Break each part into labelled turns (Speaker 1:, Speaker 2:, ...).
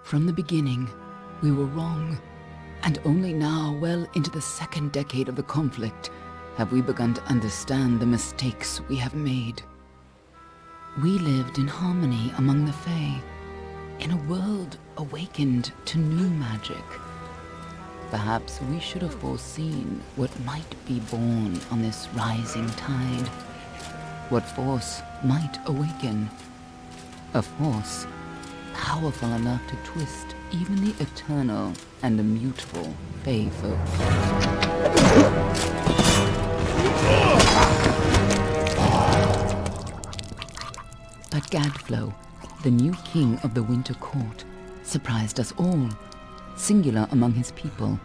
Speaker 1: From the beginning, we were wrong, and only now, well into the second decade of the conflict, have we begun to understand the mistakes we have made. We lived in harmony among the Fae, in a world awakened to new magic. Perhaps we should have foreseen what might be born on this rising tide. What force might awaken. A force powerful enough to twist even the eternal and immutable Fae folk. But Gadflow, the new king of the Winter Court, surprised us all. Singular among his people,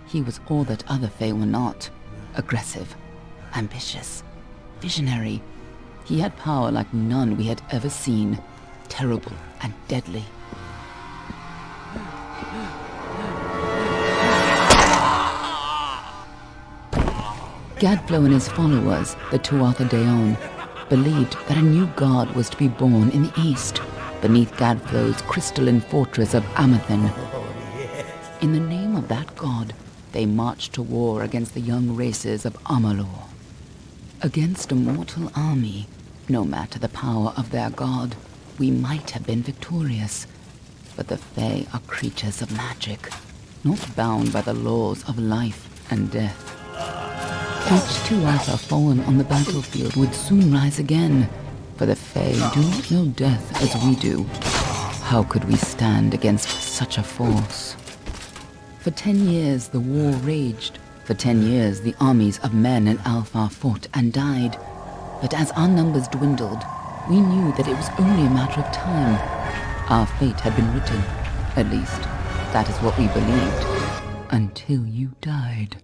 Speaker 1: he was all that other Fae were not. Aggressive, ambitious, visionary. He had power like none we had ever seen, terrible and deadly. Gadflow and his followers, the Tuatha Deon, believed that a new god was to be born in the east, beneath Gadflow's crystalline fortress of Amathen. In the name of that god, they marched to war against the young races of Amalur. Against a mortal army, no matter the power of their god, we might have been victorious. But the Fae are creatures of magic, not bound by the laws of life and death. Each Tuatha fallen on the battlefield would soon rise again, for the Fae do not know death as we do. How could we stand against such a force? For 10 years the war raged. For 10 years the armies of Men and Alpha fought and died. But as our numbers dwindled, we knew that it was only a matter of time. Our fate had been written. At least, that is what we believed. Until you died.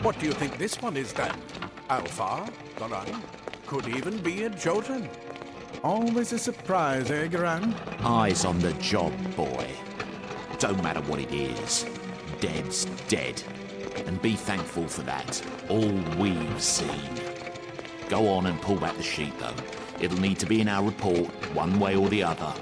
Speaker 2: What do you think this one is then? Alpha? Gorham? Could even be a Jotun. Always a surprise, eh, Gorham?
Speaker 3: Eyes on the job, boy. Don't matter what it is. Dead's dead. And be thankful for that. All we've seen. Go on and pull back the sheet, though. It'll need to be in our report, one way or the other.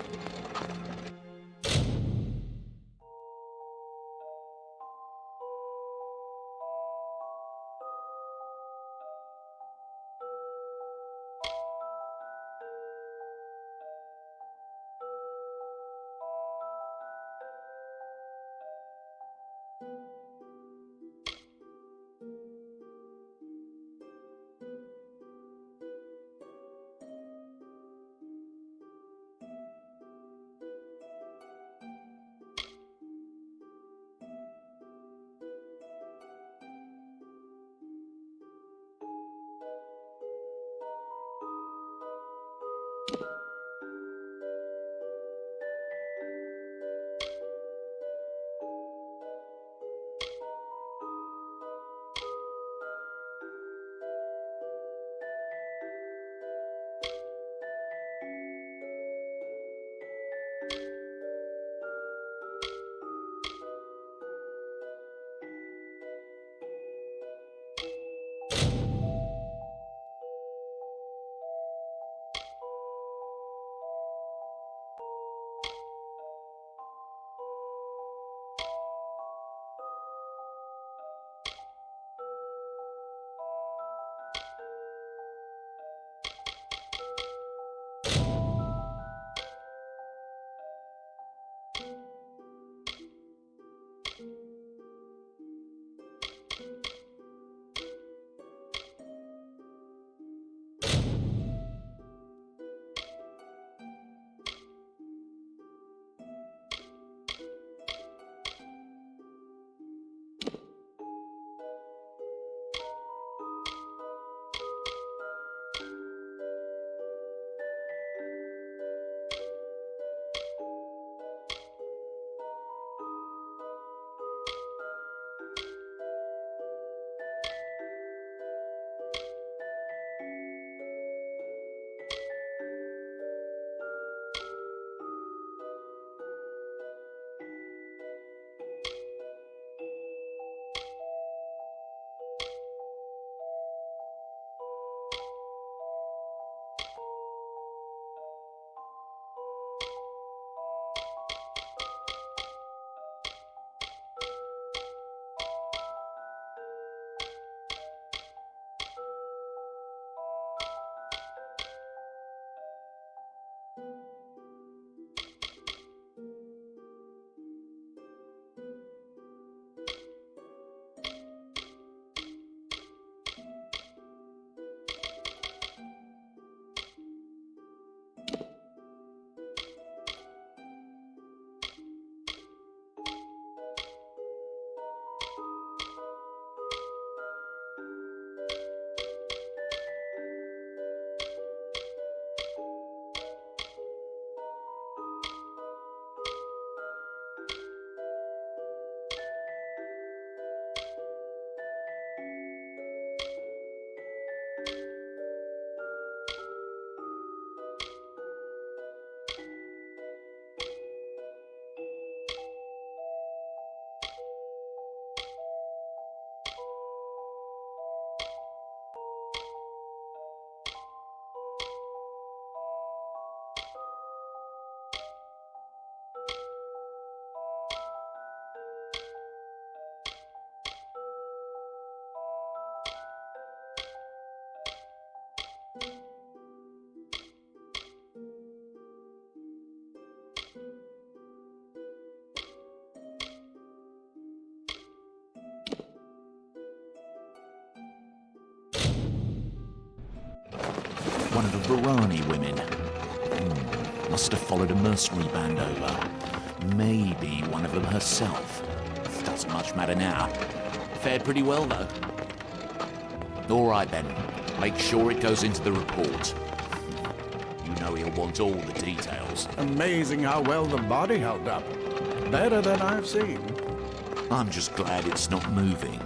Speaker 3: One of the Varani women. Must have followed a mercenary band over. Maybe one of them herself. Doesn't much matter now. Fared pretty well, though. All right, then. Make sure it goes into the report. You know he'll want all the details.
Speaker 2: Amazing how well the body held up. Better than I've seen.
Speaker 3: I'm just glad it's not moving.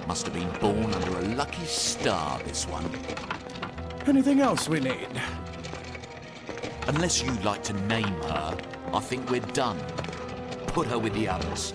Speaker 3: Must have been born under a lucky star, this one.
Speaker 2: Anything else we need?
Speaker 3: Unless you'd like to name her, I think we're done. Put her with the others.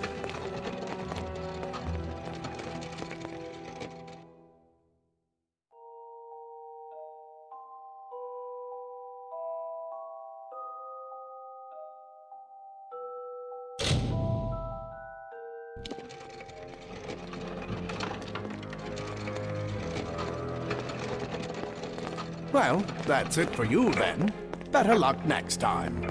Speaker 2: Well, that's it for you then. Better luck next time.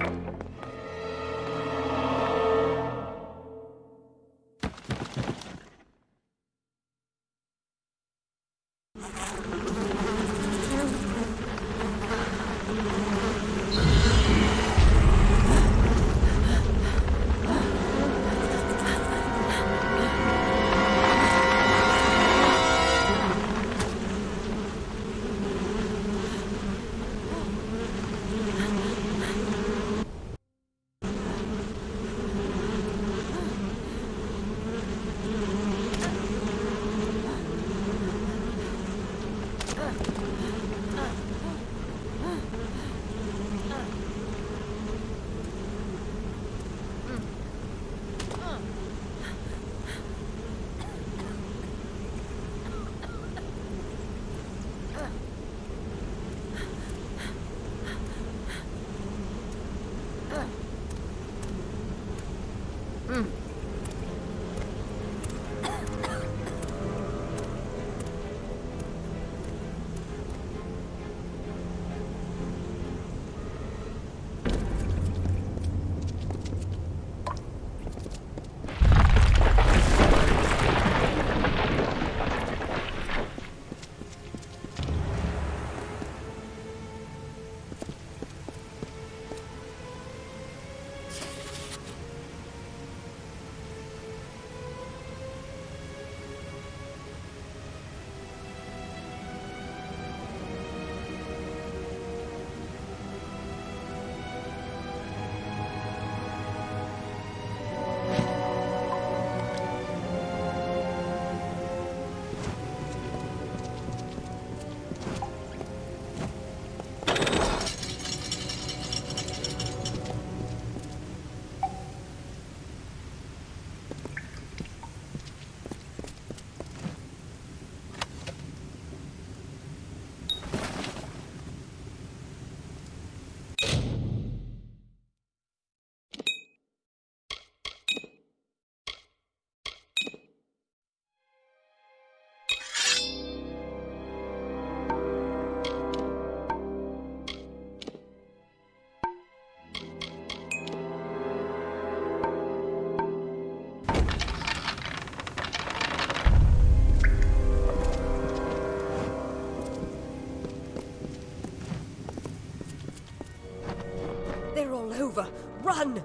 Speaker 4: They're all over. Run!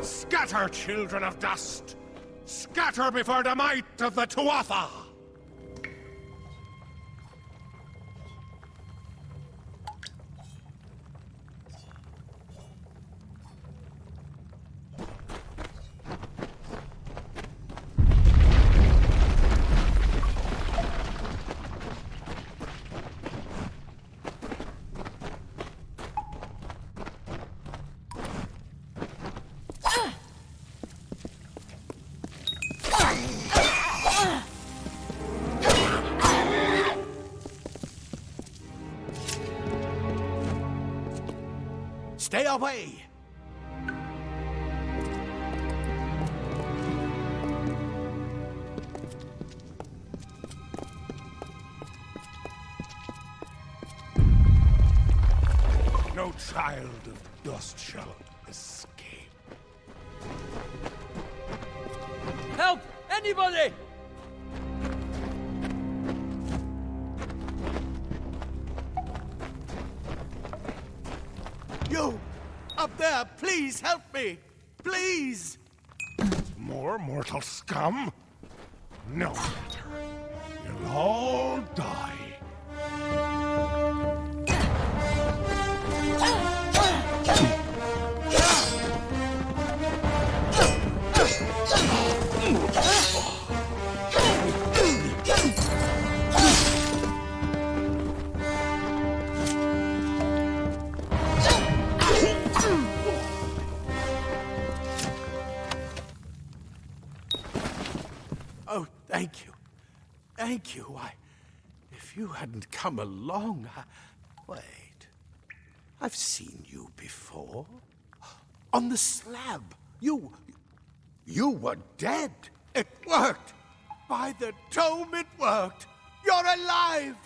Speaker 5: Scatter, children of dust! Scatter before the might of the Tuatha!
Speaker 2: Stay away!
Speaker 5: child of dust shall escape.
Speaker 6: Help! Anybody!
Speaker 2: You! Up there, please help me! Please!
Speaker 5: More mortal scum? No. You'll all die.
Speaker 2: Oh, thank you. Thank you. If you hadn't come along, Wait. I've seen you before. On the slab. You were dead. It worked. By the tome, it worked. You're alive.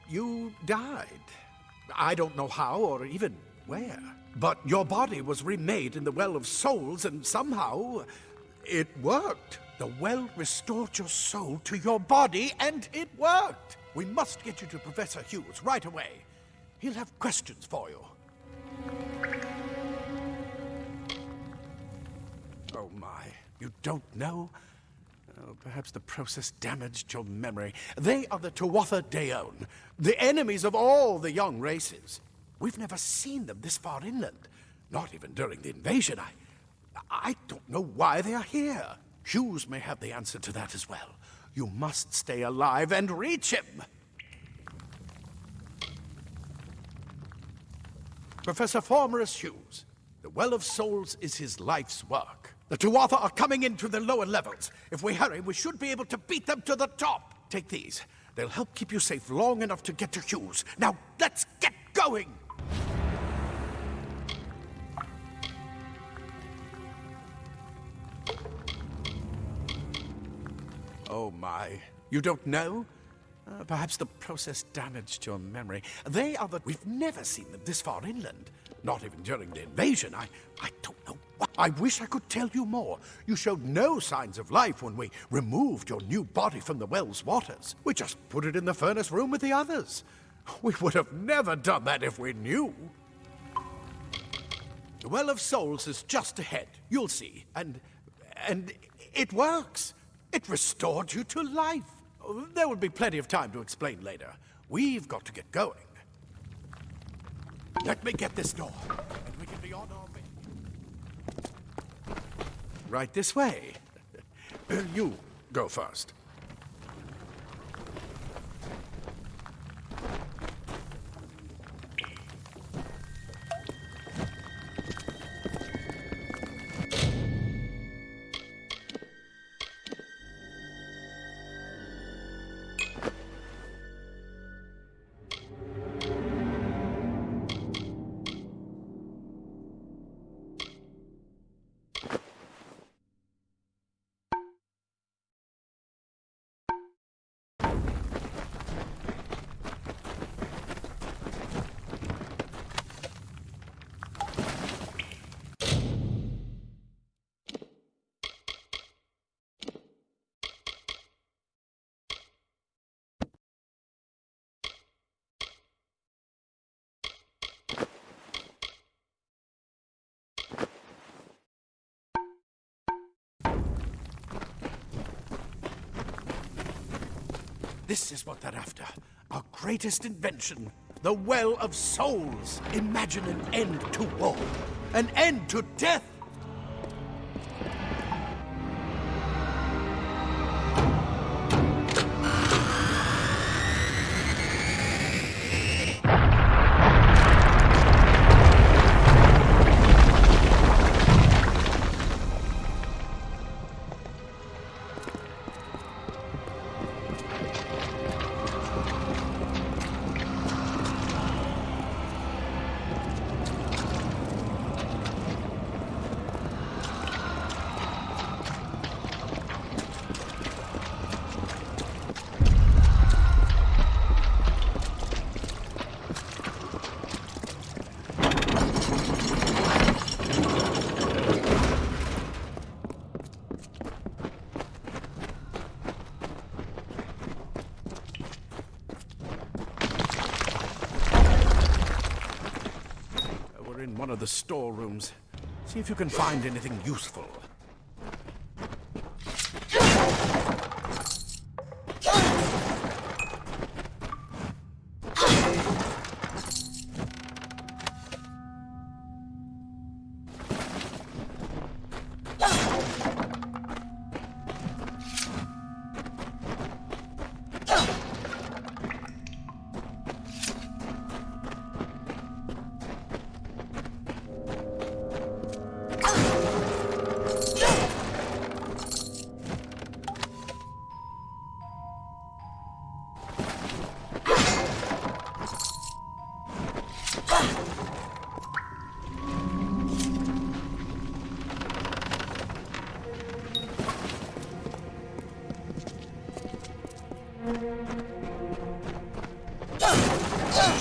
Speaker 2: You died. I don't know how or even where. But your body was remade in the Well of Souls, and somehow it worked. The well restored your soul to your body, and it worked. We must get you to Professor Hughes right away. He'll have questions for you. Oh my, you don't know? Oh, perhaps the process damaged your memory. They are the Tuatha Deon, the enemies of all the young races. We've never seen them this far inland, not even during the invasion. I don't know why they are here. Hughes may have the answer to that as well. You must stay alive and reach him. Professor Formerus Hughes, the Well of Souls is his life's work. The Tuatha are coming into the lower levels. If we hurry, we should be able to beat them to the top. Take these. They'll help keep you safe long enough to get to Hughes. Now, let's get going! Oh my, you don't know? Perhaps the process damaged your memory. They are the... We've never seen them this far inland. Not even during the invasion. I don't know what... I wish I could tell you more. You showed no signs of life when we removed your new body from the well's waters. We just put it in the furnace room with the others. We would have never done that if we knew. The Well of Souls is just ahead. You'll see. And it works. It restored you to life. There will be plenty of time to explain later. We've got to get going. Let me get this door, and we can be on our way. Right this way. You go first. This is what they're after. Our greatest invention. The Well of Souls. Imagine an end to war. An end to death. the storerooms. See if you can find anything useful.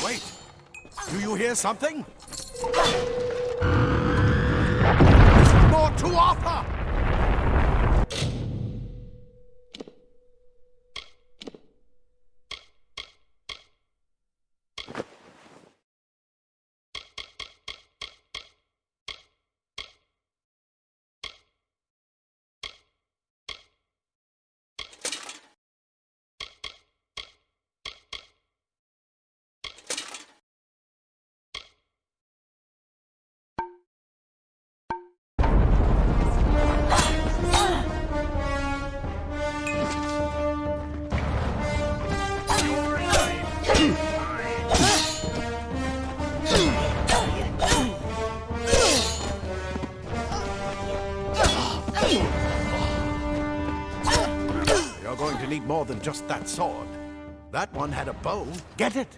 Speaker 2: Wait! Do you hear something? More to Arthur! You're going to need more than just that sword. That one had a bow. Get it?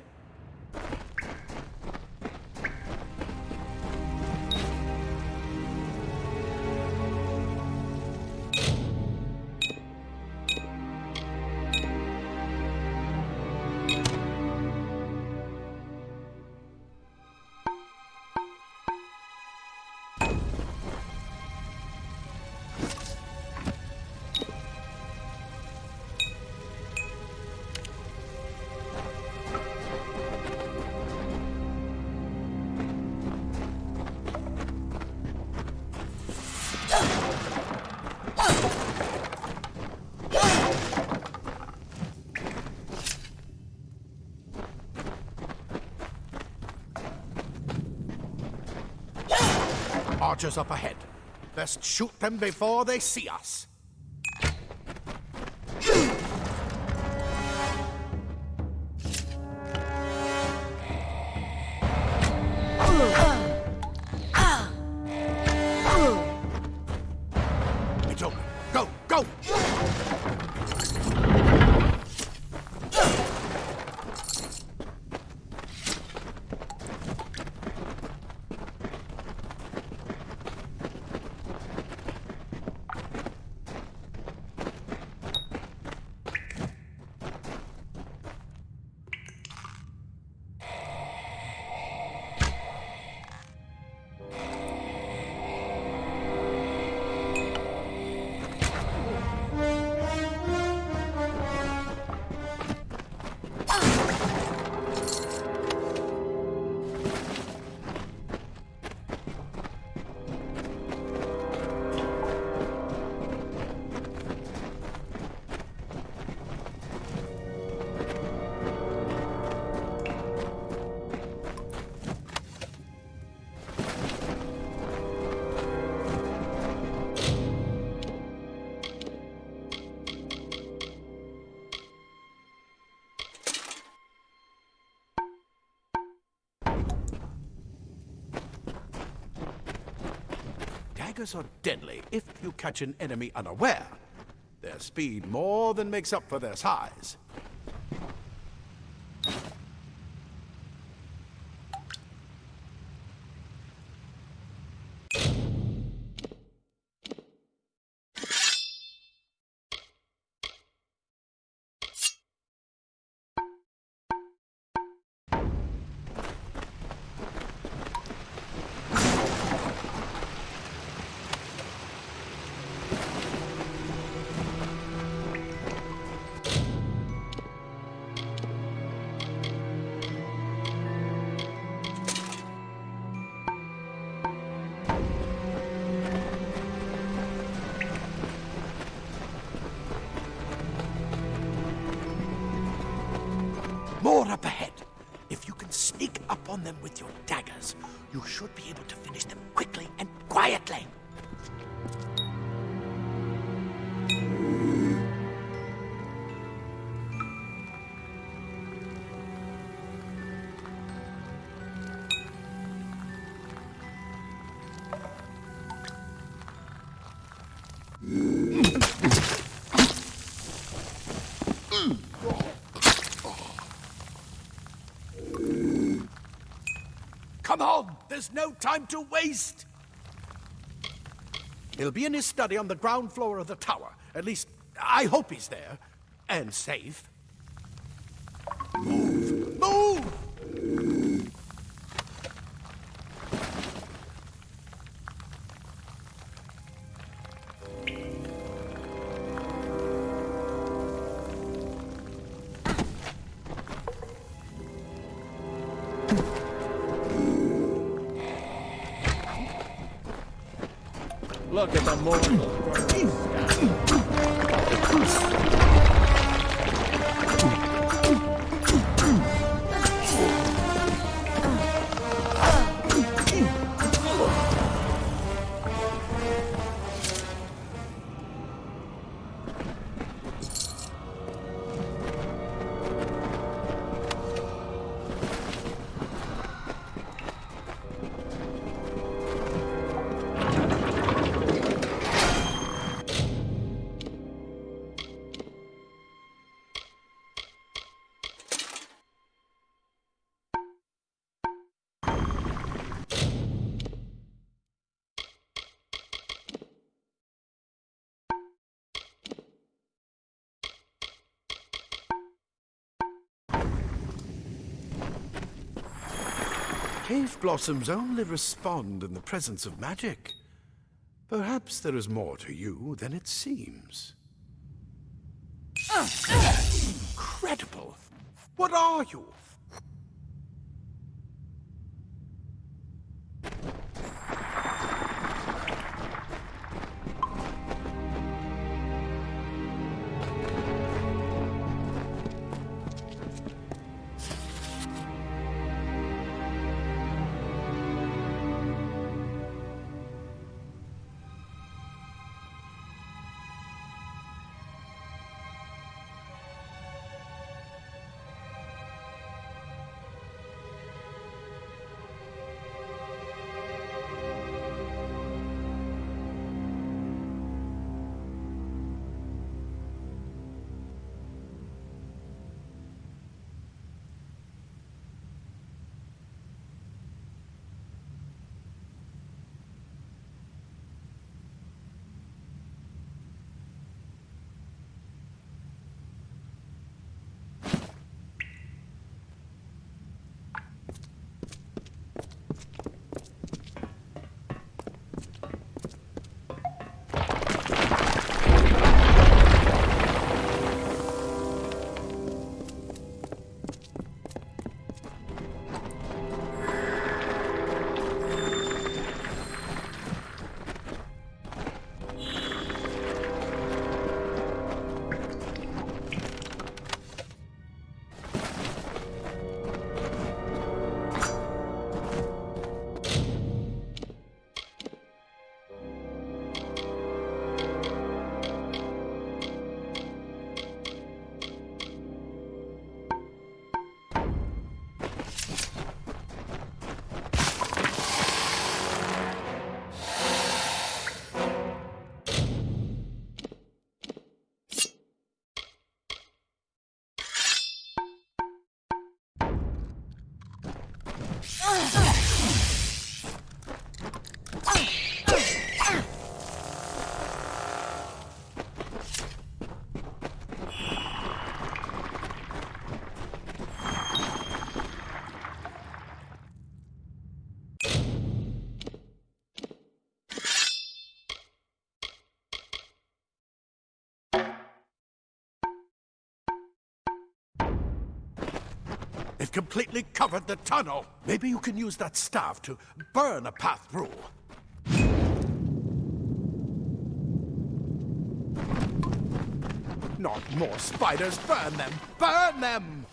Speaker 2: Archers up ahead. Best shoot them before they see us. It's open. Go, go! Daggers are deadly if you catch an enemy unaware. Their speed more than makes up for their size. up on them with your daggers. You should be able to finish them quickly and quietly. Come on! There's no time to waste! He'll be in his study on the ground floor of the tower. At least, I hope he's there. And safe. Move! Move!
Speaker 6: Look at the mortal.
Speaker 2: Cave blossoms only respond in the presence of magic. Perhaps there is more to you than it seems. Incredible! What are you? They've completely covered the tunnel. Maybe you can use that staff to burn a path through. Not more spiders! Burn them! Burn them!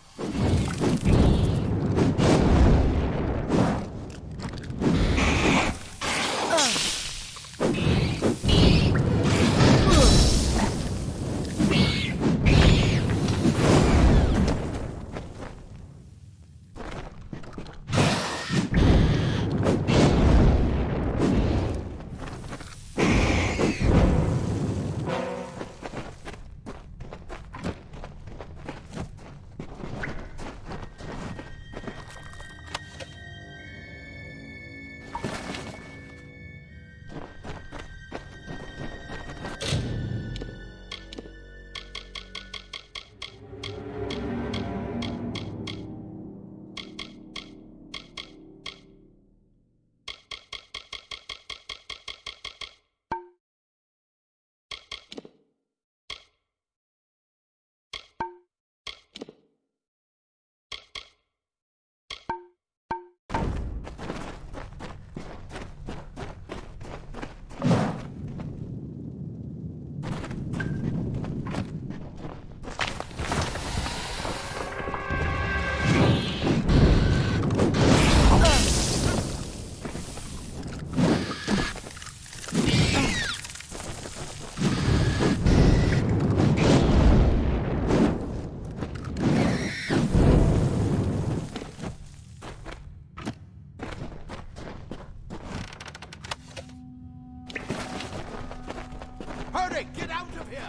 Speaker 2: Hurry, get out of here!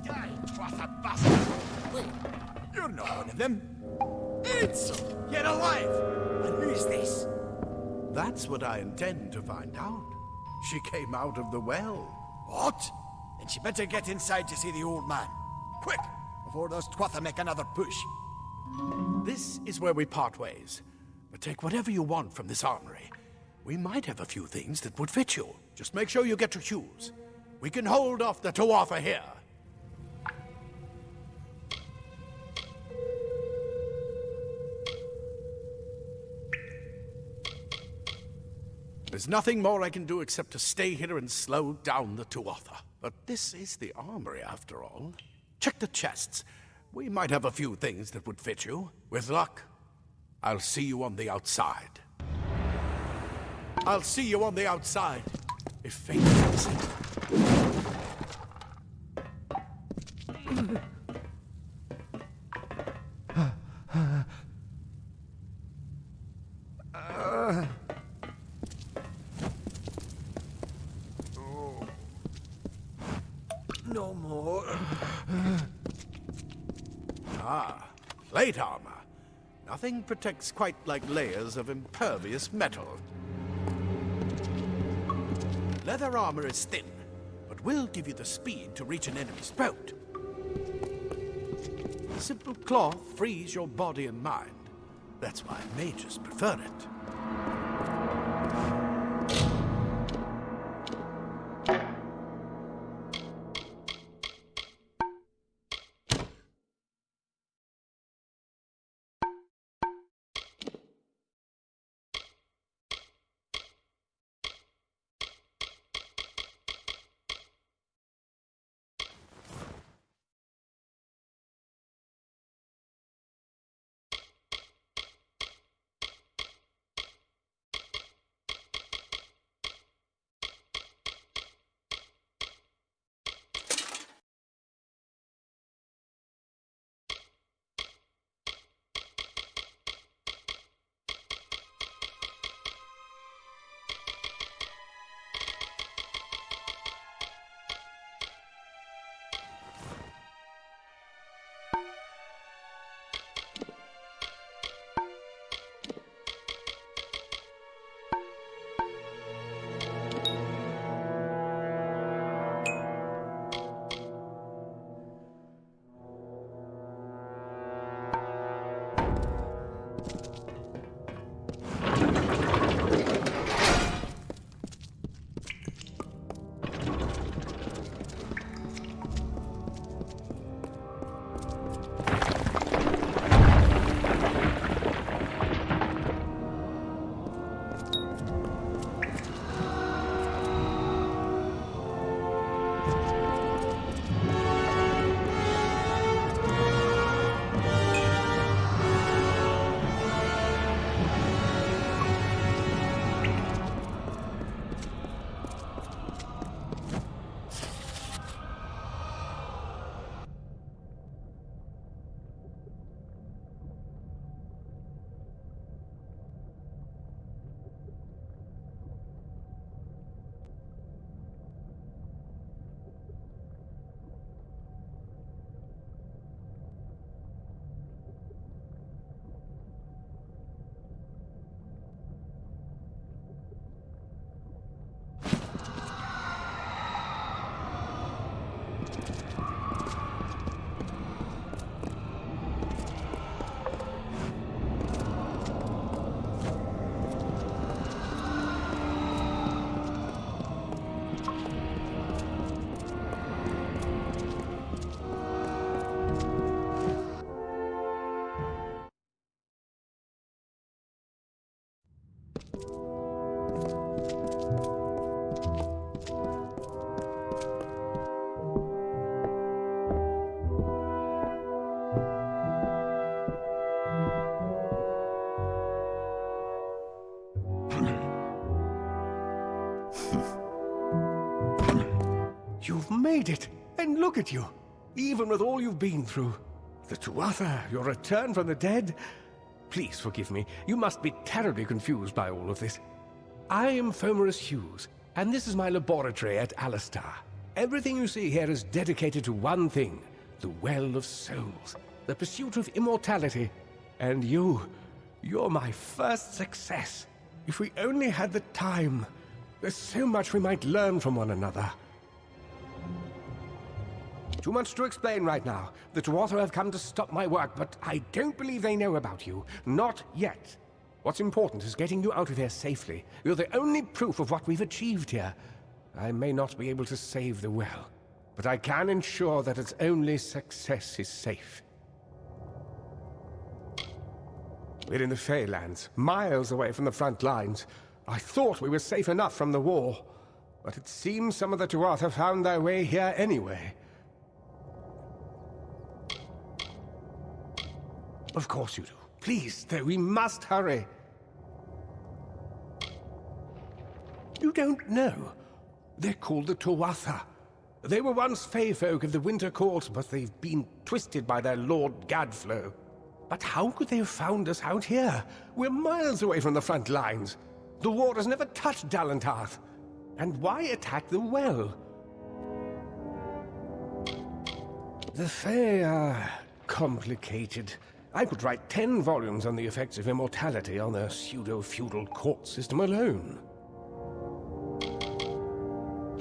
Speaker 2: Die, twat bastard! Wait, you're not one of them. It's get alive! And who is this? That's what I intend to find out. She came out of the well.
Speaker 7: What? Then she better get inside to see the old man. Quick, before those twatha make another push.
Speaker 2: This is where we part ways. But take whatever you want from this armory. We might have a few things that would fit you. Just make sure you get to Hughes. We can hold off the Tuatha here. There's nothing more I can do except to stay here and slow down the Tuatha. But this is the armory, after all. Check the chests. We might have a few things that would fit you. With luck, I'll see you on the outside. I'll see you on the outside, if fate wills it.
Speaker 7: No more.
Speaker 2: Plate armor. Nothing protects quite like layers of impervious metal. Leather armor is thin, but will give you the speed to reach an enemy's throat. Simple cloth frees your body and mind. That's why mages prefer it.
Speaker 8: You've made it! And look at you! Even with all you've been through. The Tuatha, your return from the dead? Please forgive me. You must be terribly confused by all of this. I am Fomerus Hughes, and this is my laboratory at Alistar. Everything you see here is dedicated to one thing, the Well of Souls, the pursuit of immortality. And you're my first success. If we only had the time, there's so much we might learn from one another. Too much to explain right now. The Tuatha have come to stop my work, but I don't believe they know about you. Not yet. What's important is getting you out of here safely. You're the only proof of what we've achieved here. I may not be able to save the well, but I can ensure that its only success is safe. We're in the Feylands, miles away from the front lines. I thought we were safe enough from the war, but it seems some of the Tuatha found their way here anyway. Of course you do. Please, though, we must hurry. You don't know. They're called the Tuatha. They were once Fey folk of the Winter Court, but they've been twisted by their Lord Gadflow. But how could they have found us out here? We're miles away from the front lines. The war has never touched Dalentarth. And why attack the well? The Fey are complicated. I could write 10 volumes on the effects of immortality on their pseudo-feudal court system alone.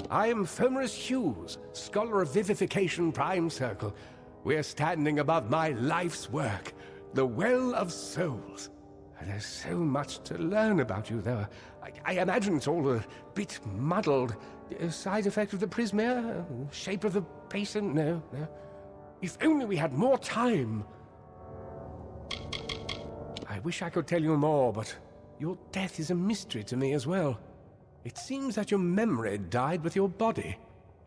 Speaker 8: I am Fomerus Hughes, Scholar of Vivification Prime Circle. We're standing above my life's work, the Well of Souls. There's so much to learn about you, though. I imagine it's all a bit muddled. A side effect of the prismere? Shape of the basin? No. If only we had more time. I wish I could tell you more, but your death is a mystery to me as well. It seems that your memory died with your body.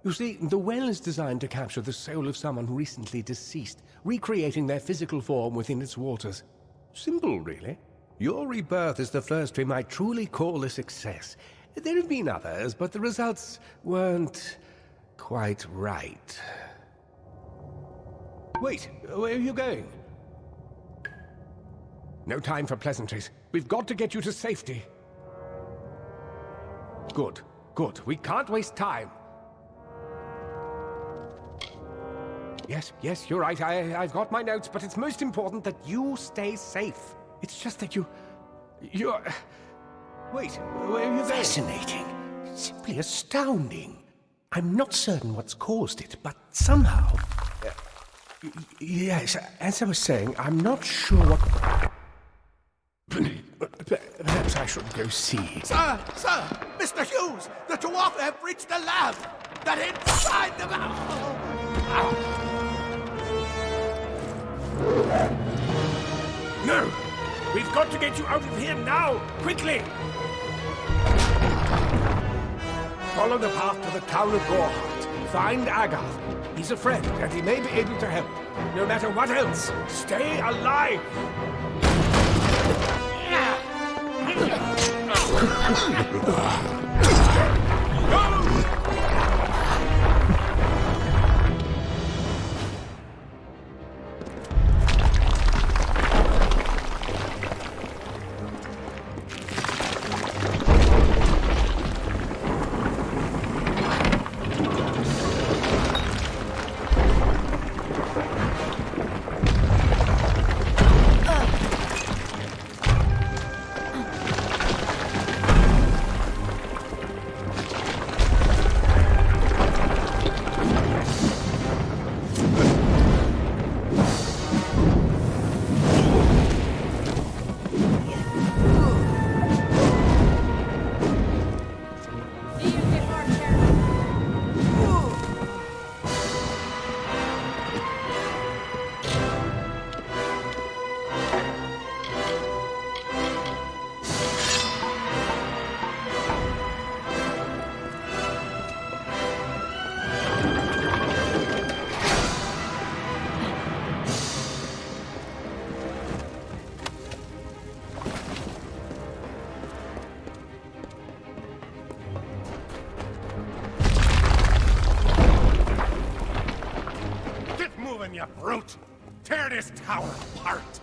Speaker 8: You see, the well is designed to capture the soul of someone recently deceased, recreating their physical form within its waters. Simple, really. Your rebirth is the first we might truly call a success. There have been others, but the results weren't quite right. Wait, where are you going? No time for pleasantries. We've got to get you to safety. Good. We can't waste time. Yes, you're right. I've got my notes, but it's most important that you stay safe. It's just that you're... Wait, where are you going? Fascinating. Simply astounding. I'm not certain what's caused it, but somehow... yes, as I was saying, I'm not sure what... Perhaps I should go see.
Speaker 2: Sir! Mr. Hughes! The Tuatha have reached the lab! They're inside the
Speaker 8: No! We've got to get you out of here now! Quickly! Follow the path to the town of Gorham. Find Agath. He's a friend, and he may be able to help. No matter what else, stay alive!
Speaker 5: You brute! Tear this tower apart!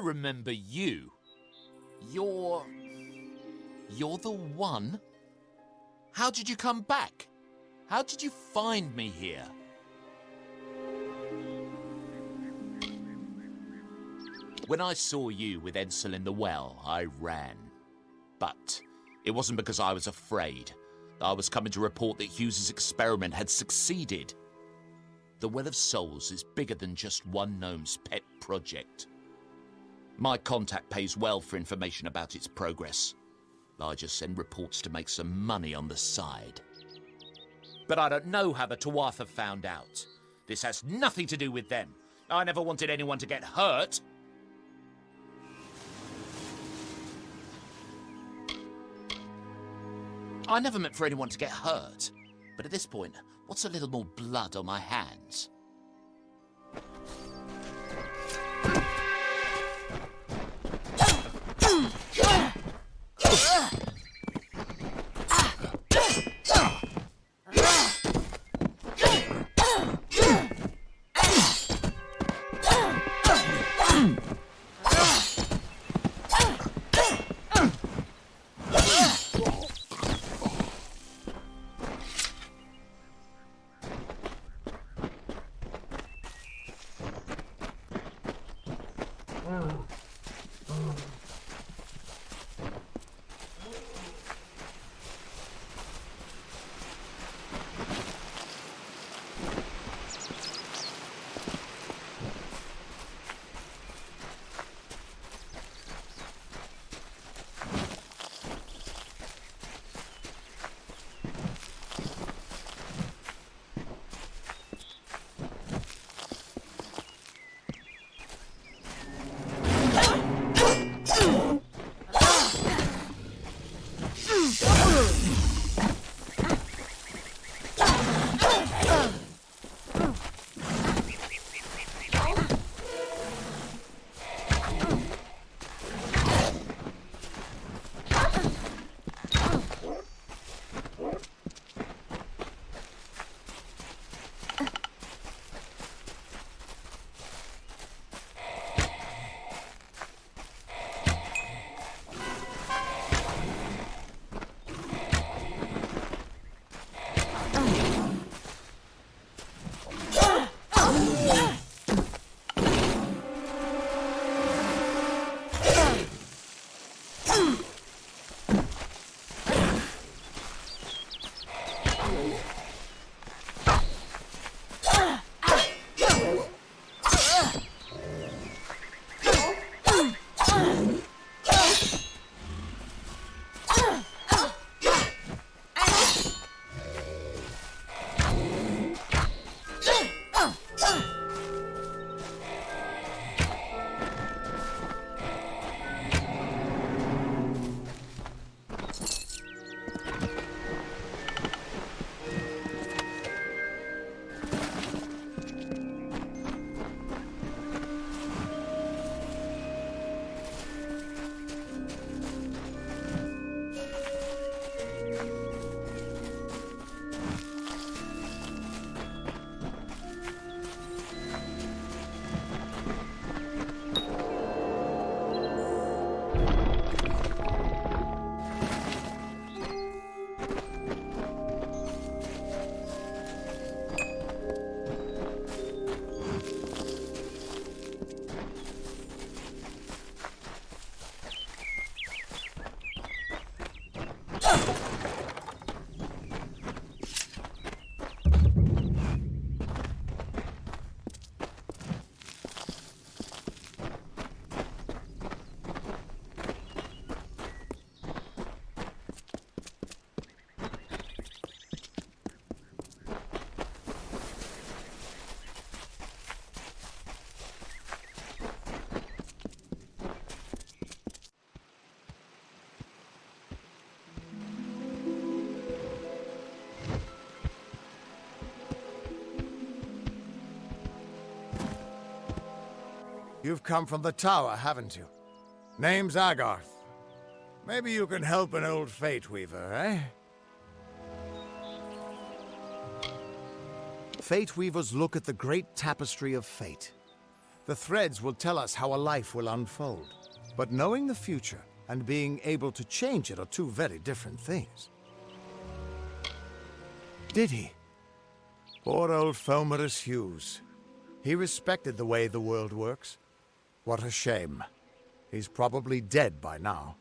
Speaker 3: remember you. You're the one? How did you come back? How did you find me here? When I saw you with Ensel in the well, I ran. But it wasn't because I was afraid. I was coming to report that Hughes' experiment had succeeded. The Well of Souls is bigger than just one gnome's pet project. My contact pays well for information about its progress. I just send reports to make some money on the side. But I don't know how the Tuatha found out. This has nothing to do with them. I never wanted anyone to get hurt. I never meant for anyone to get hurt. But at this point, what's a little more blood on my hands?
Speaker 7: You've come from the tower, haven't you? Name's Agarth. Maybe you can help an old Fate Weaver, eh?
Speaker 9: Fate Weavers look at the great tapestry of fate. The threads will tell us how a life will unfold. But knowing the future and being able to change it are two very different things. Did he? Poor old Fomerus Hughes. He respected the way the world works. What a shame. He's probably dead by now.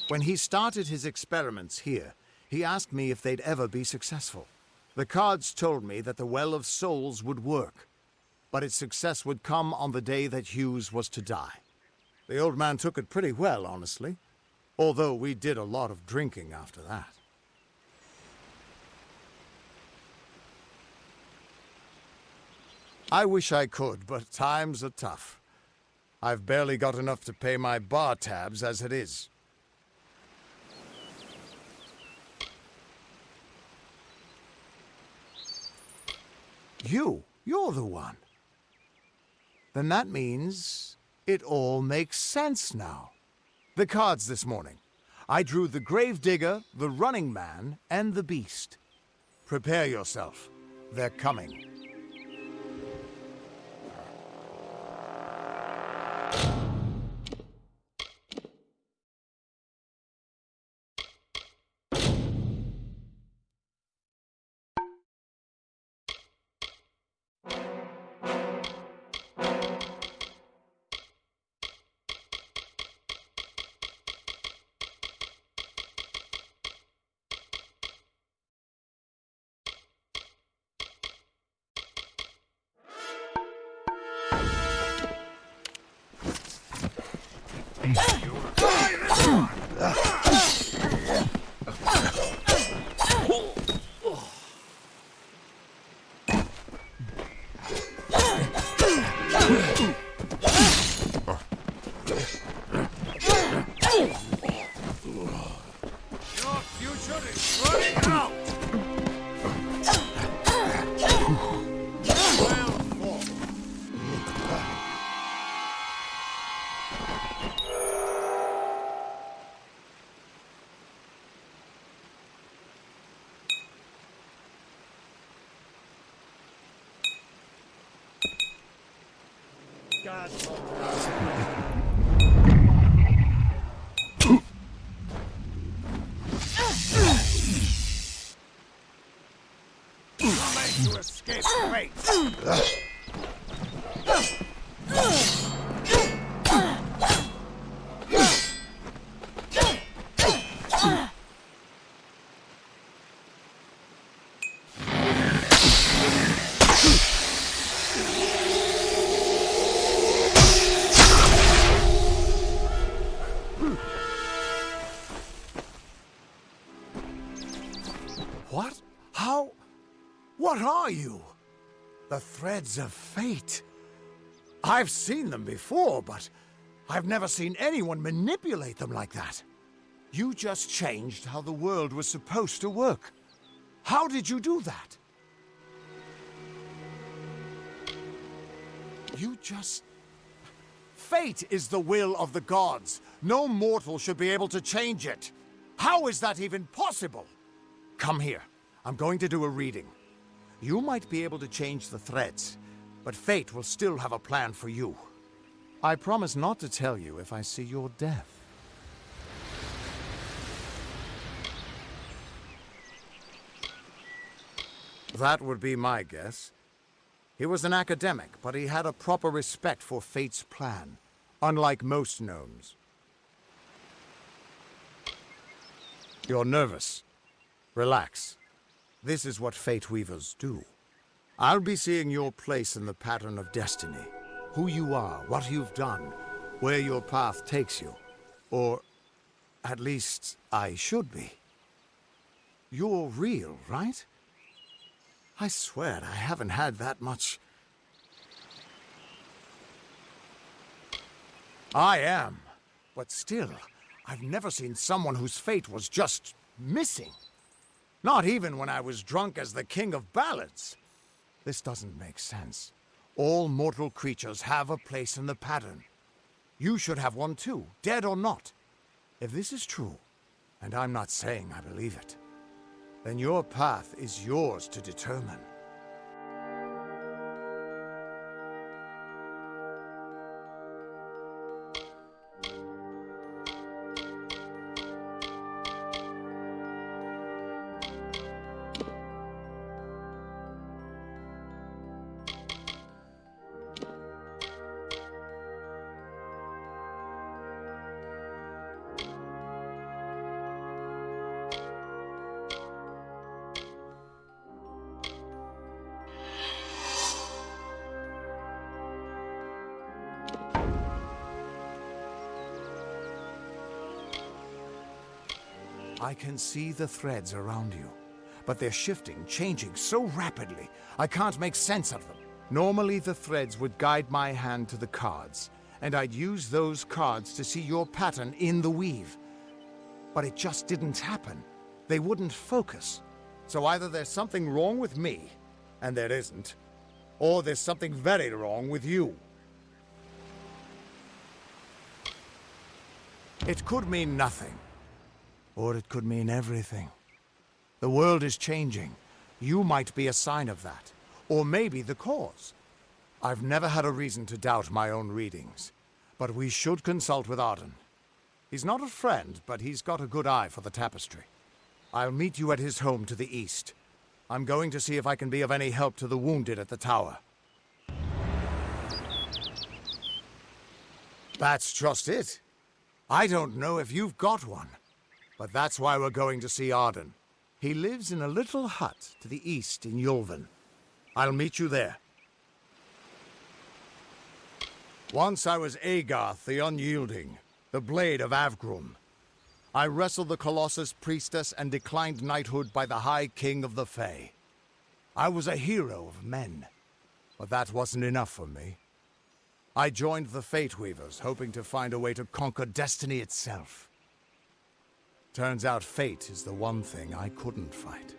Speaker 9: When he started his experiments here, he asked me if they'd ever be successful. The cards told me that the Well of Souls would work, but its success would come on the day that Hughes was to die. The old man took it pretty well, honestly, although we did a lot of drinking after that. I wish I could, but times are tough. I've barely got enough to pay my bar tabs as it is. You're the one. Then that means it all makes sense now. The cards this morning. I drew the Gravedigger, the Running Man, and the Beast. Prepare yourself. They're coming. To escape fate. What? How? What are you? The threads of fate. I've seen them before, but I've never seen anyone manipulate them like that. You just changed how the world was supposed to work. How did you do that? You just... Fate is the will of the gods. No mortal should be able to change it. How is that even possible? Come here. I'm going to do a reading. You might be able to change the threads, but fate will still have a plan for you. I promise not to tell you if I see your death. That would be my guess. He was an academic, but he had a proper respect for fate's plan, unlike most gnomes. You're nervous. Relax. This is what Fate Weavers do. I'll be seeing your place in the pattern of destiny. Who you are, what you've done, where your path takes you. Or, at least, I should be. You're real, right? I swear I haven't had that much... I am. But still, I've never seen someone whose fate was just missing. Not even when I was drunk as the King of Ballads. This doesn't make sense. All mortal creatures have a place in the pattern. You should have one too, dead or not. If this is true, and I'm not saying I believe it, then your path is yours to determine. I can see the threads around you, but they're shifting, changing so rapidly, I can't make sense of them. Normally, the threads would guide my hand to the cards, and I'd use those cards to see your pattern in the weave. But it just didn't happen. They wouldn't focus. So either there's something wrong with me, and there isn't, or there's something very wrong with you. It could mean nothing, or it could mean everything. The world is changing. You might be a sign of that, or maybe the cause. I've never had a reason to doubt my own readings, but we should consult with Arden. He's not a friend, but he's got a good eye for the tapestry. I'll meet you at his home to the east. I'm going to see if I can be of any help to the wounded at the tower. That's just it. I don't know if you've got one, but that's why we're going to see Arden. He lives in a little hut to the east in Yulven. I'll meet you there. Once I was Agarth the Unyielding, the Blade of Avgrum. I wrestled the Colossus Priestess and declined knighthood by the High King of the Fae. I was a hero of men, but that wasn't enough for me. I joined the Fate Weavers, hoping to find a way to conquer destiny itself. Turns out fate is the one thing I couldn't fight.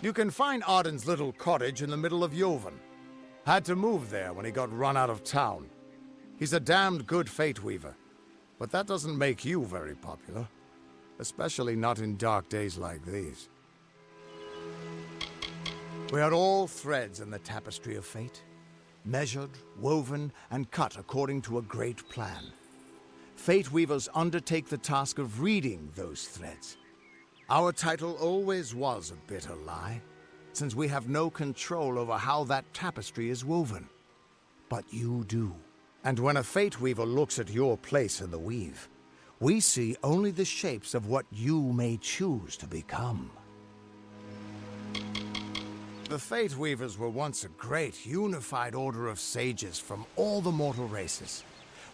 Speaker 9: You can find Arden's little cottage in the middle of Yulven. Had to move there when he got run out of town. He's a damned good Fate Weaver, but that doesn't make you very popular. Especially not in dark days like these. We are all threads in the tapestry of fate. Measured, woven, and cut according to a great plan. Fate Weavers undertake the task of reading those threads. Our title always was a bitter lie, since we have no control over how that tapestry is woven. But you do. And when a Fate Weaver looks at your place in the weave, we see only the shapes of what you may choose to become. The Fate Weavers were once a great, unified order of sages from all the mortal races.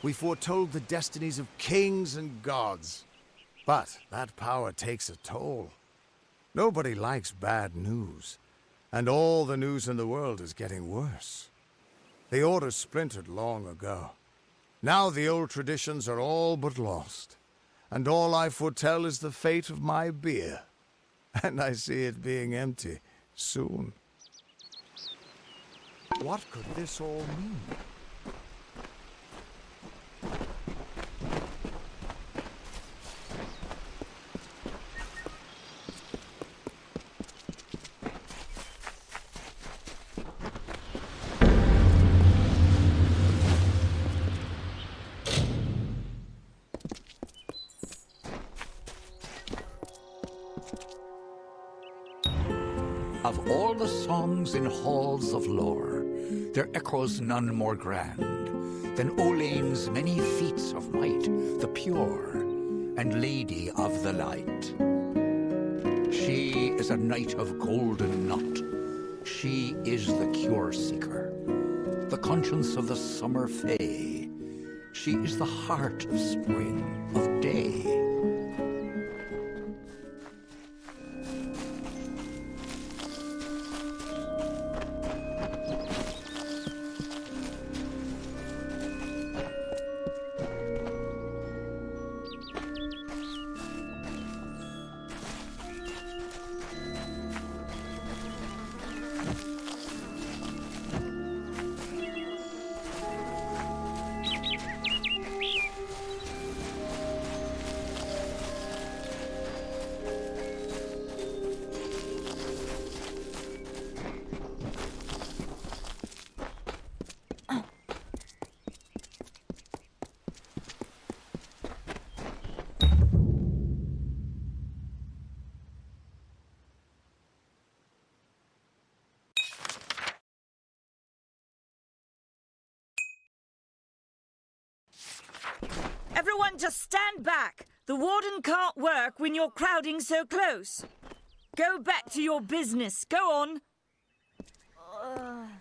Speaker 9: We foretold the destinies of kings and gods. But that power takes a toll. Nobody likes bad news, and all the news in the world is getting worse. The Order splintered long ago. Now the old traditions are all but lost, and all I foretell is the fate of my beer. And I see it being empty soon. What could this all mean?
Speaker 10: Of all the songs in halls of lore, there echoes none more grand than Olain's many feats of might, the pure and lady of the light. She is a knight of golden knot. She is the cure seeker, the conscience of the summer fae. She is the heart of spring, of day.
Speaker 11: Everyone just stand back. The warden can't work when you're crowding so close. Go back to your business. Go on.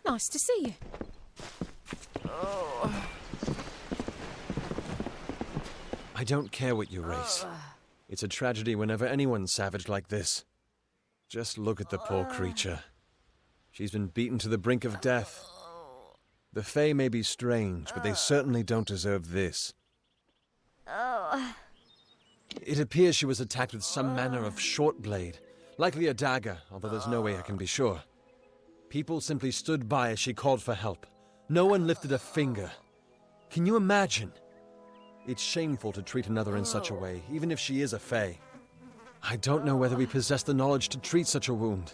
Speaker 12: Nice to see you. I don't care what you race. It's a tragedy whenever anyone's savage like this. Just look at the poor creature. She's been beaten to the brink of death. The Fae may be strange, but they certainly don't deserve this. It appears she was attacked with some manner of short blade, likely a dagger, although there's no way I can be sure. People simply stood by as she called for help. No one lifted a finger. Can you imagine? It's shameful to treat another in such a way, even if she is a Fae. I don't know whether we possess the knowledge to treat such a wound.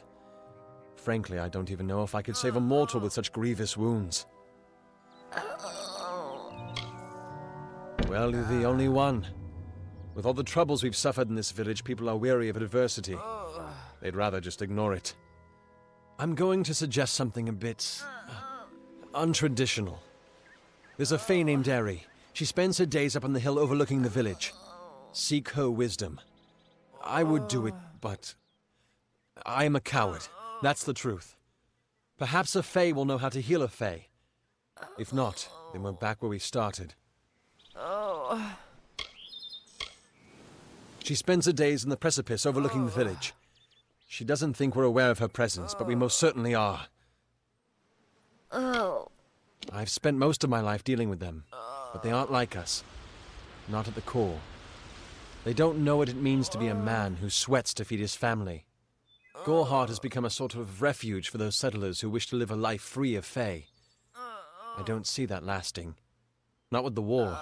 Speaker 12: Frankly, I don't even know if I could save a mortal with such grievous wounds. Well, you're the only one. With all the troubles we've suffered in this village, people are weary of adversity. They'd rather just ignore it. I'm going to suggest something a bit untraditional. There's a Fae named Eri. She spends her days up on the hill overlooking the village. Seek her wisdom. I would do it, but I am a coward. That's the truth. Perhaps a Fae will know how to heal a Fae. If not, then we're back where we started. She spends her days in the precipice overlooking the village. She doesn't think we're aware of her presence, but we most certainly are. I've spent most of my life dealing with them, but they aren't like us. Not at the core. They don't know what it means to be a man who sweats to feed his family. Gorham has become a sort of refuge for those settlers who wish to live a life free of Fae. I don't see that lasting. Not with the war.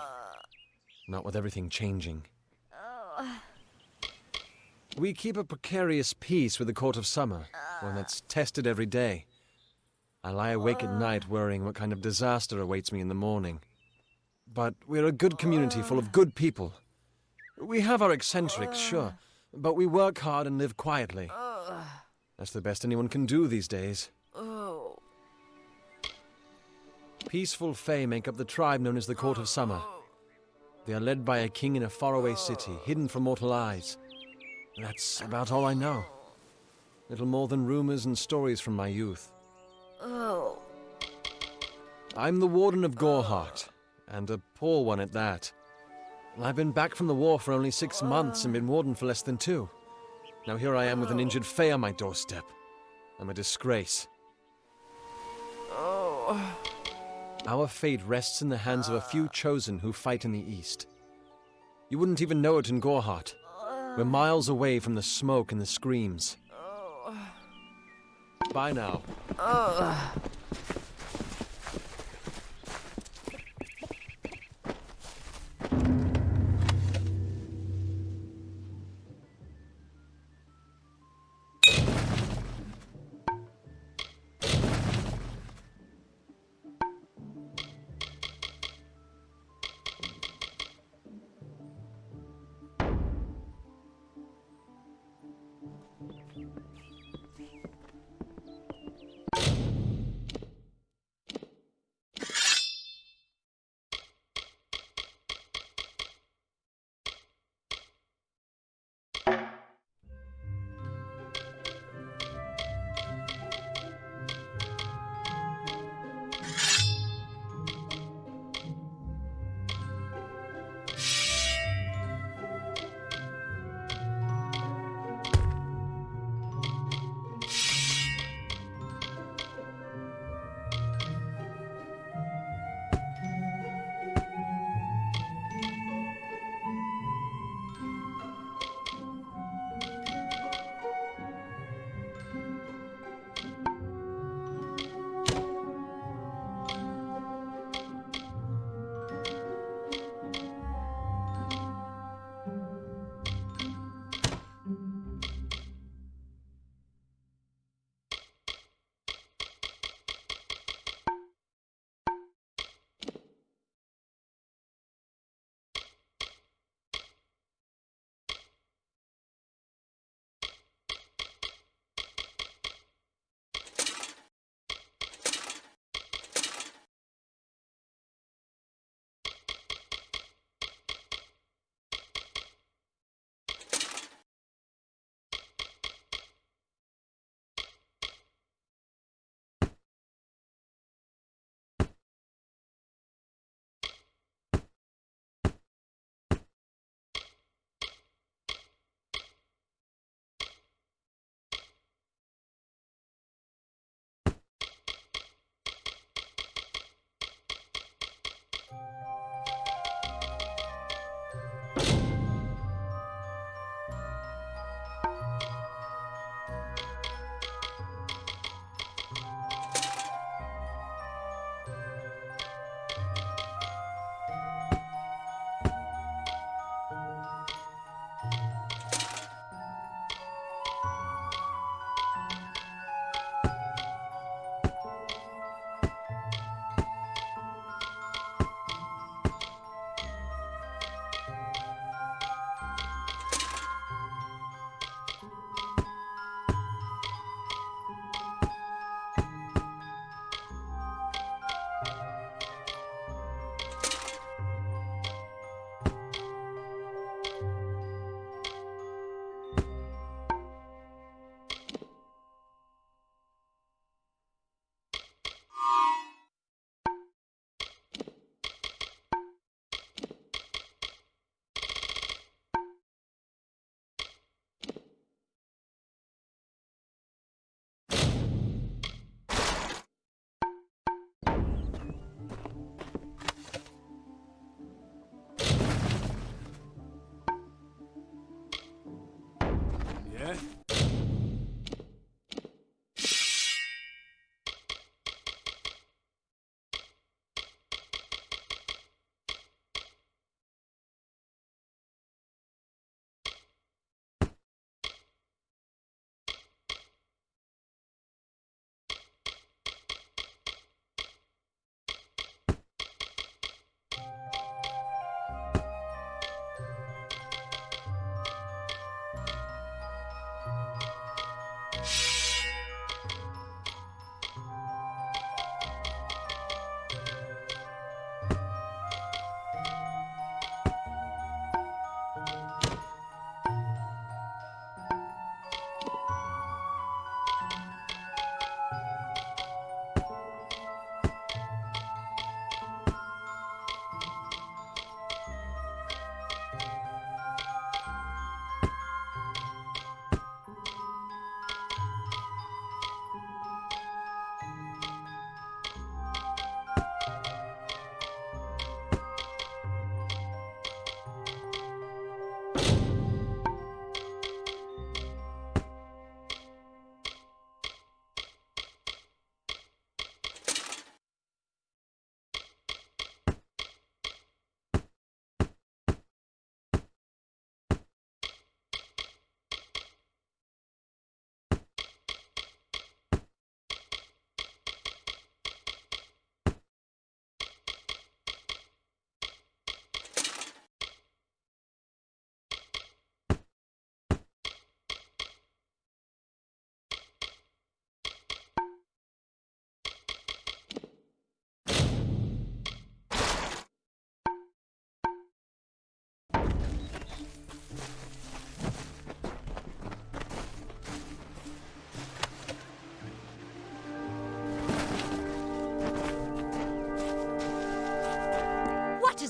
Speaker 12: Not with everything changing. We keep a precarious peace with the Court of Summer, one that's tested every day. I lie awake at night worrying what kind of disaster awaits me in the morning. But we're a good community full of good people. We have our eccentrics, sure, but we work hard and live quietly. That's the best anyone can do these days. Peaceful Fae make up the tribe known as the Court of Summer. They are led by a king in a faraway city, hidden from mortal eyes. That's about all I know. Little more than rumors and stories from my youth. I'm the warden of Gorham, and a poor one at that. I've been back from the war for only 6 months and been warden for less than 2. Now here I am with an injured Fae on my doorstep. I'm a disgrace. Our fate rests in the hands of a few chosen who fight in the east. You wouldn't even know it in Gorham. We're miles away from the smoke and the screams. Bye now.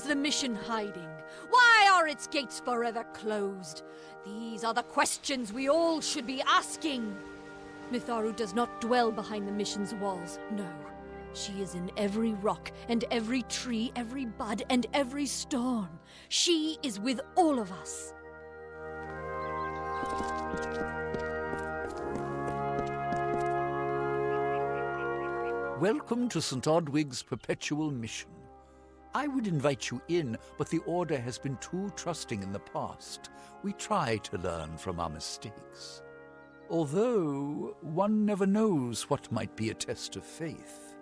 Speaker 13: The mission hiding? Why are its gates forever closed? These are the questions we all should be asking. Mitharu does not dwell behind the mission's walls, no. She is in every rock and every tree, every bud and every storm. She is with all of us.
Speaker 10: Welcome to St. Odwig's perpetual mission. I would invite you in, but the Order has been too trusting in the past. We try to learn from our mistakes. Although, one never knows what might be a test of faith.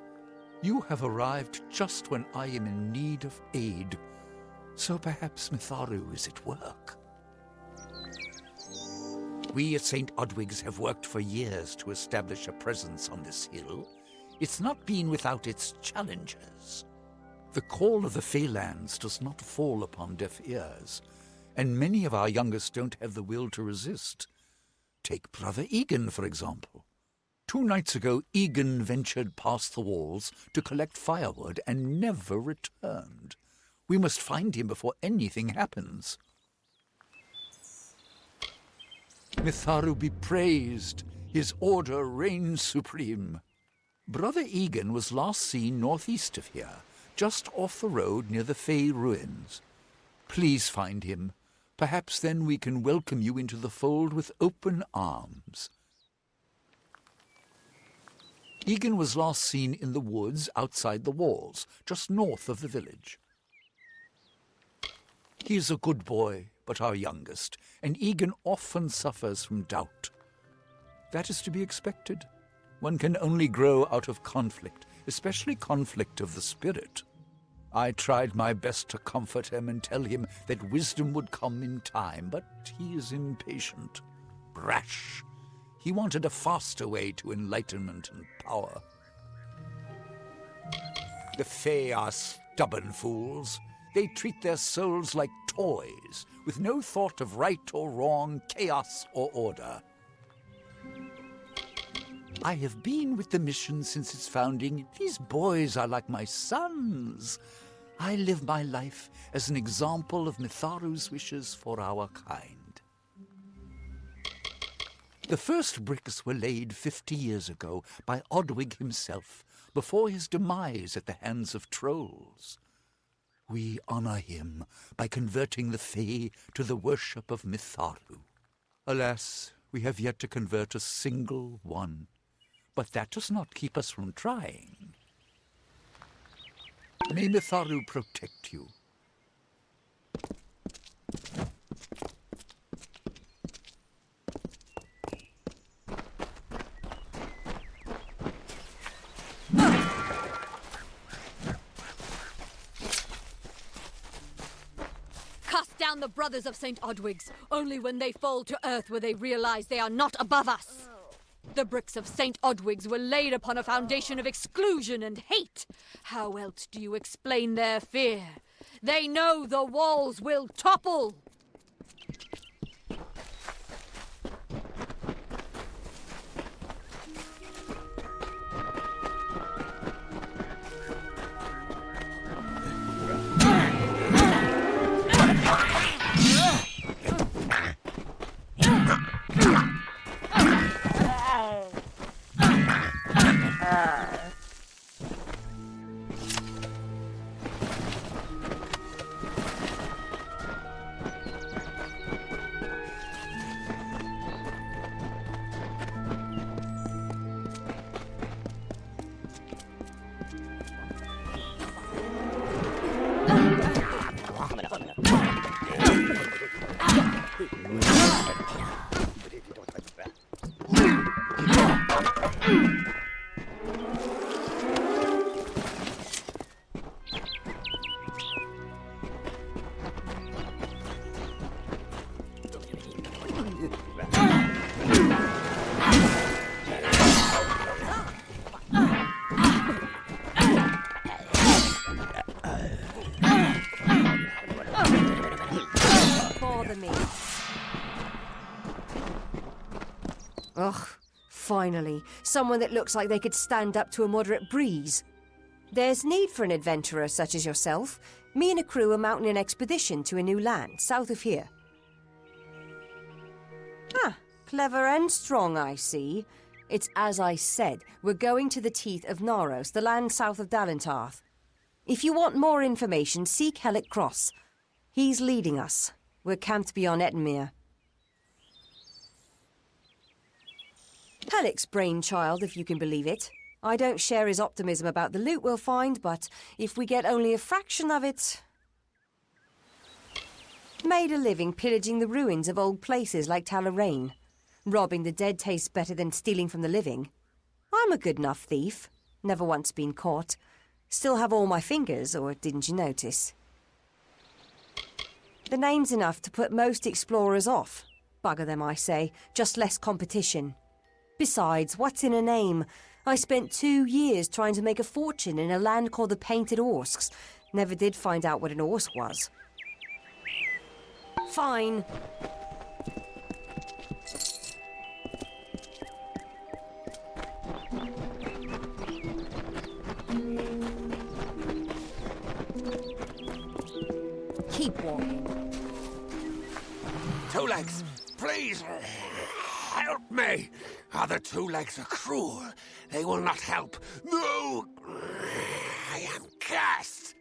Speaker 10: You have arrived just when I am in need of aid, so perhaps Mitharu is at work. We at St. Odwig's have worked for years to establish a presence on this hill. It's not been without its challenges. The call of the Feylands does not fall upon deaf ears, and many of our youngest don't have the will to resist. Take Brother Egan, for example. 2 nights ago, Egan ventured past the walls to collect firewood and never returned. We must find him before anything happens. Mitharu be praised. His order reigns supreme. Brother Egan was last seen northeast of here, just off the road near the Fey ruins. Please find him. Perhaps then we can welcome you into the fold with open arms. Egan was last seen in the woods outside the walls, just north of the village. He is a good boy, but our youngest, and Egan often suffers from doubt. That is to be expected. One can only grow out of conflict, especially conflict of the spirit. I tried my best to comfort him and tell him that wisdom would come in time, but he is impatient, brash. He wanted a faster way to enlightenment and power. The Fae are stubborn fools. They treat their souls like toys, with no thought of right or wrong, chaos or order. I have been with the mission since its founding. These boys are like my sons. I live my life as an example of Mitharu's wishes for our kind. The first bricks were laid 50 years ago by Odwig himself, before his demise at the hands of trolls. We honor him by converting the Fae to the worship of Mitharu. Alas, we have yet to convert a single one. But that does not keep us from trying. May Mitharu protect you.
Speaker 13: Cast down the brothers of St. Odwig's. Only when they fall to earth will they realize they are not above us. The bricks of St. Odwig's were laid upon a foundation of exclusion and hate. How else do you explain their fear? They know the walls will topple.
Speaker 4: Ugh, finally, someone that looks like they could stand up to a moderate breeze. There's need for an adventurer such as yourself. Me and a crew are mounting an expedition to a new land, south of here. Ah, clever and strong, I see. It's as I said, we're going to the teeth of Naros, the land south of Dalentarth. If you want more information, seek Hellick Cross. He's leading us. We're camped beyond Ettenmere. Hellick's brainchild, if you can believe it. I don't share his optimism about the loot we'll find, but if we get only a fraction of it... Made a living pillaging the ruins of old places like Talarain. Robbing the dead tastes better than stealing from the living. I'm a good enough thief. Never once been caught. Still have all my fingers, or didn't you notice? The name's enough to put most explorers off. Bugger them, I say. Just less competition. Besides, what's in a name? I spent 2 years trying to make a fortune in a land called the Painted Orsks. Never did find out what an Orsk was. Fine. Keep walking.
Speaker 5: Two Legs, please, help me. Other Two Legs are cruel. They will not help. No! I am cursed.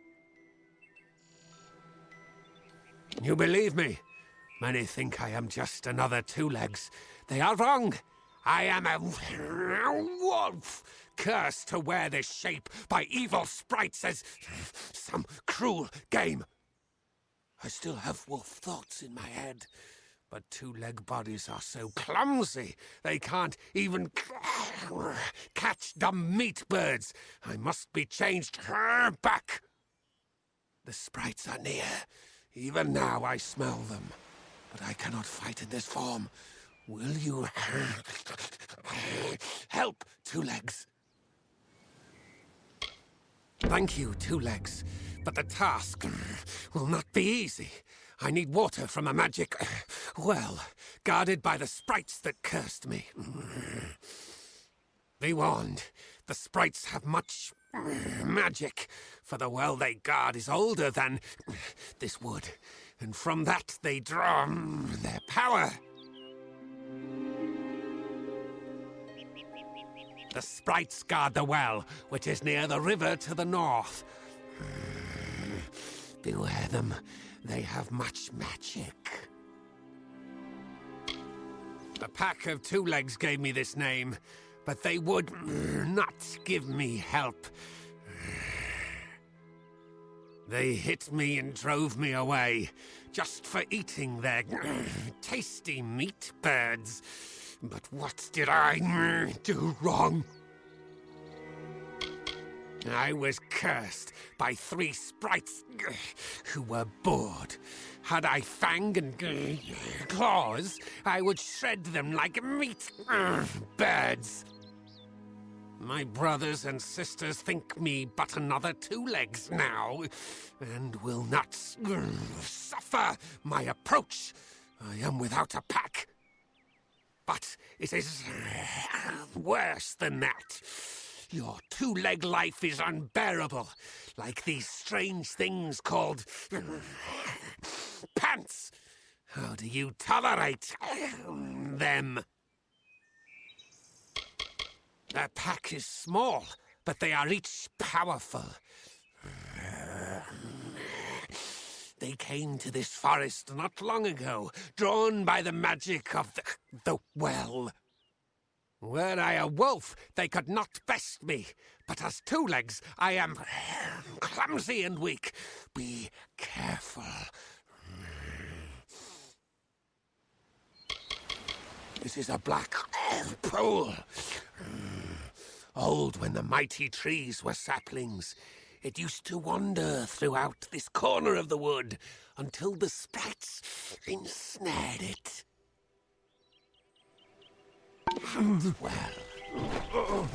Speaker 5: You believe me? Many think I am just another Two Legs. They are wrong. I am a wolf, cursed to wear this shape by evil sprites as some cruel game. I still have wolf thoughts in my head, but two-leg bodies are so clumsy, they can't even catch dumb meat birds. I must be changed back. The sprites are near. Even now I smell them, but I cannot fight in this form. Will you help, Two Legs? Thank you, Two Legs. But the task will not be easy. I need water from a magic well, guarded by the sprites that cursed me. Be warned, the sprites have much magic, for the well they guard is older than this wood, and from that they draw their power. The sprites guard the well, which is near the river to the north. Beware them. They have much magic. A pack of two legs gave me this name, but they would not give me help. They hit me and drove me away, just for eating their tasty meat birds. But what did I do wrong? I was cursed by 3 sprites who were bored. Had I fang and claws, I would shred them like meat birds. My brothers and sisters think me but another 2 legs now, and will not suffer my approach. I am without a pack. But it is worse than that. Your 2-leg life is unbearable, like these strange things called pants. How do you tolerate them? Their pack is small, but they are each powerful. They came to this forest not long ago, drawn by the magic of the well. Were I a wolf, they could not best me, but as 2 legs, I am clumsy and weak. Be careful. This is a black pool. Old when the mighty trees were saplings. It used to wander throughout this corner of the wood until the sprites ensnared it. Well.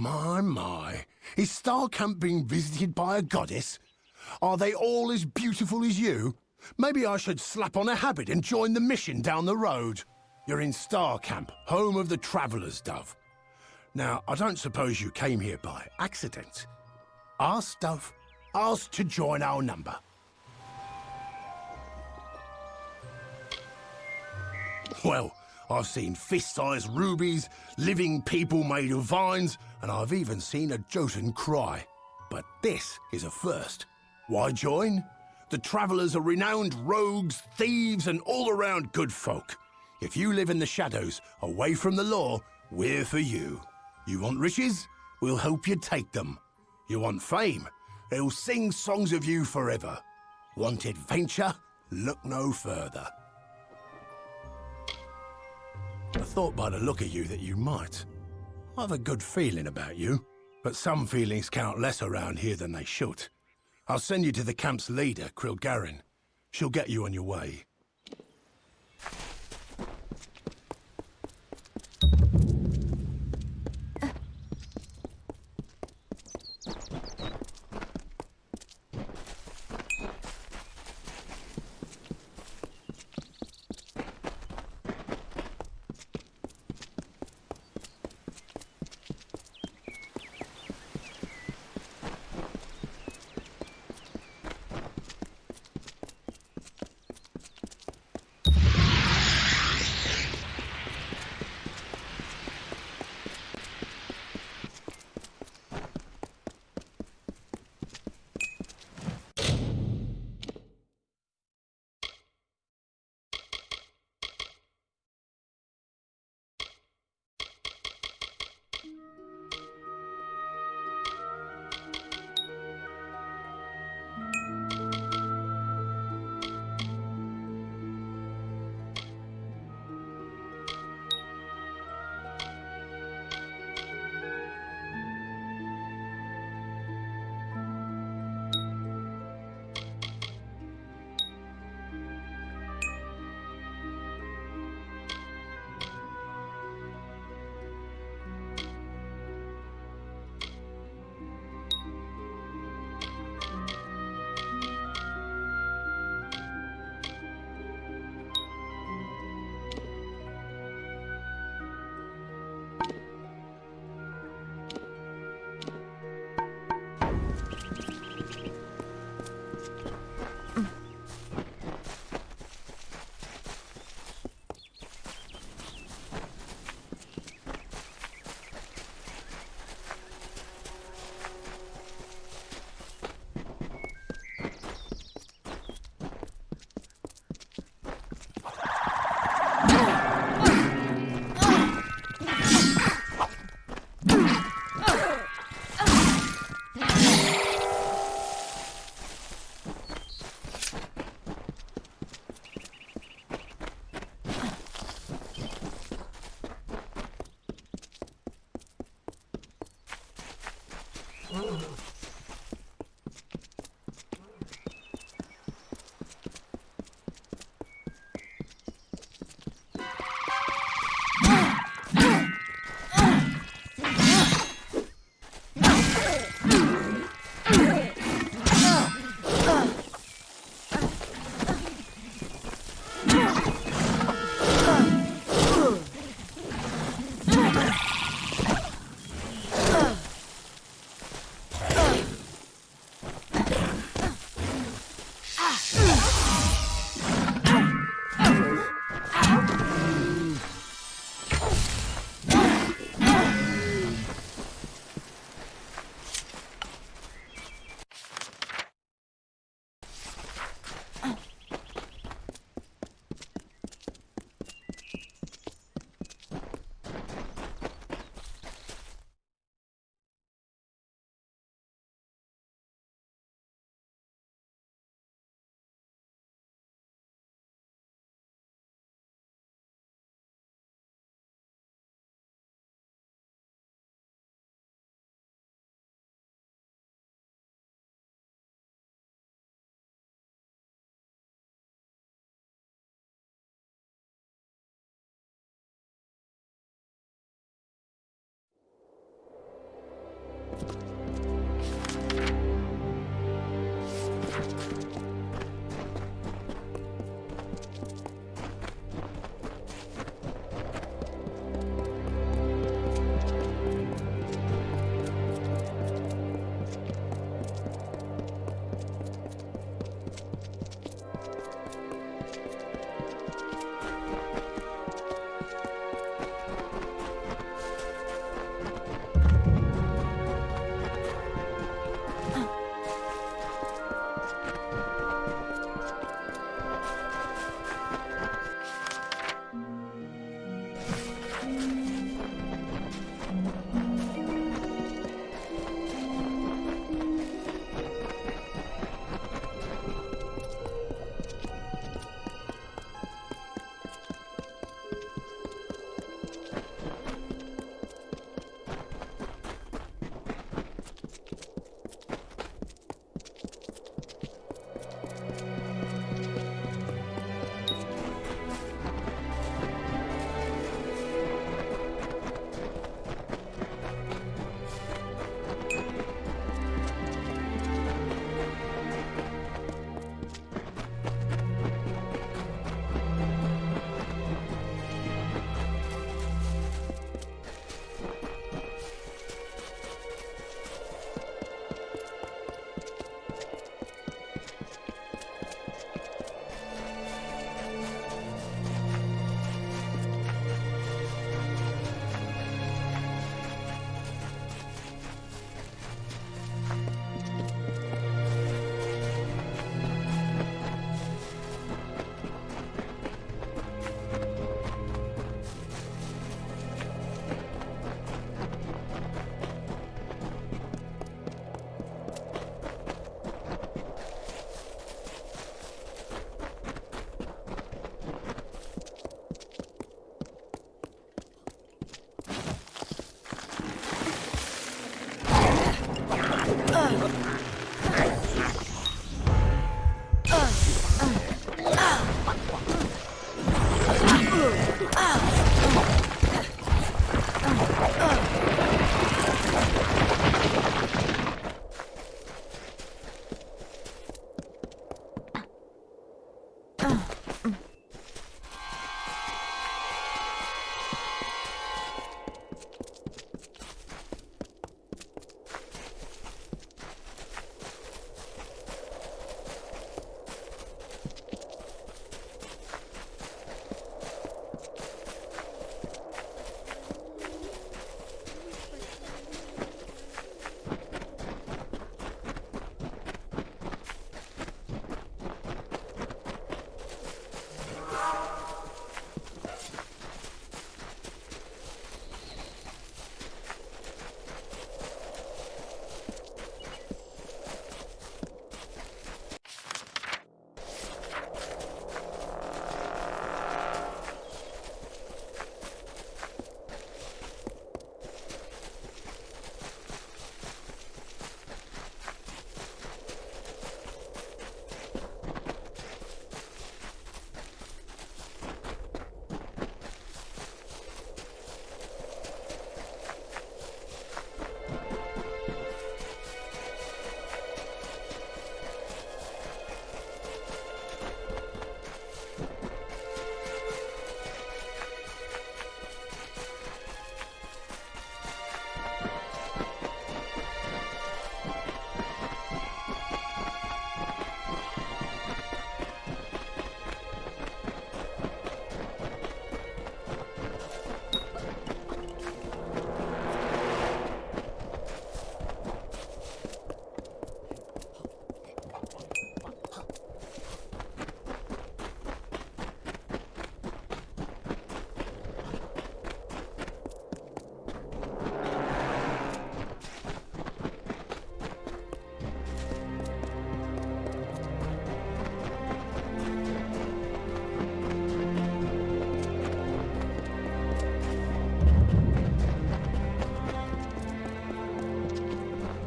Speaker 14: My. Is Starcamp being visited by a goddess? Are they all as beautiful as you? Maybe I should slap on a habit and join the mission down the road. You're in Starcamp, home of the Traveller's Dove. Now, I don't suppose you came here by accident. Ask Dove, ask to join our number. Well, I've seen fist-sized rubies, living people made of vines, and I've even seen a Jotun cry. But this is a first. Why join? The Travellers are renowned rogues, thieves, and all-around good folk. If you live in the shadows, away from the law, we're for you. You want riches? We'll help you take them. You want fame? They'll sing songs of you forever. Want adventure? Look no further. I thought by the look of you that you might. I have a good feeling about you, but some feelings count less around here than they should. I'll send you to the camp's leader, Krilgarin. She'll get you on your way.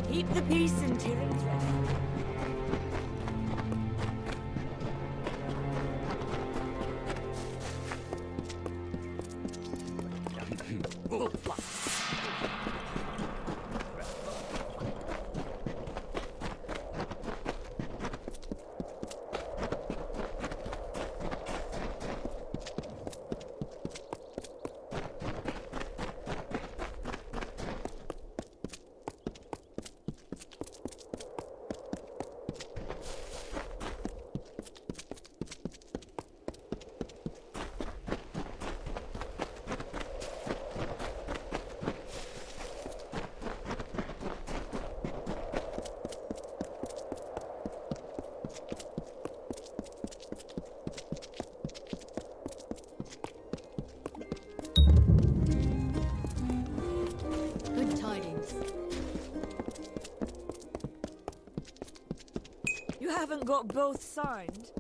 Speaker 11: Keep the peace and Tyrion's rest. haven't got both signed.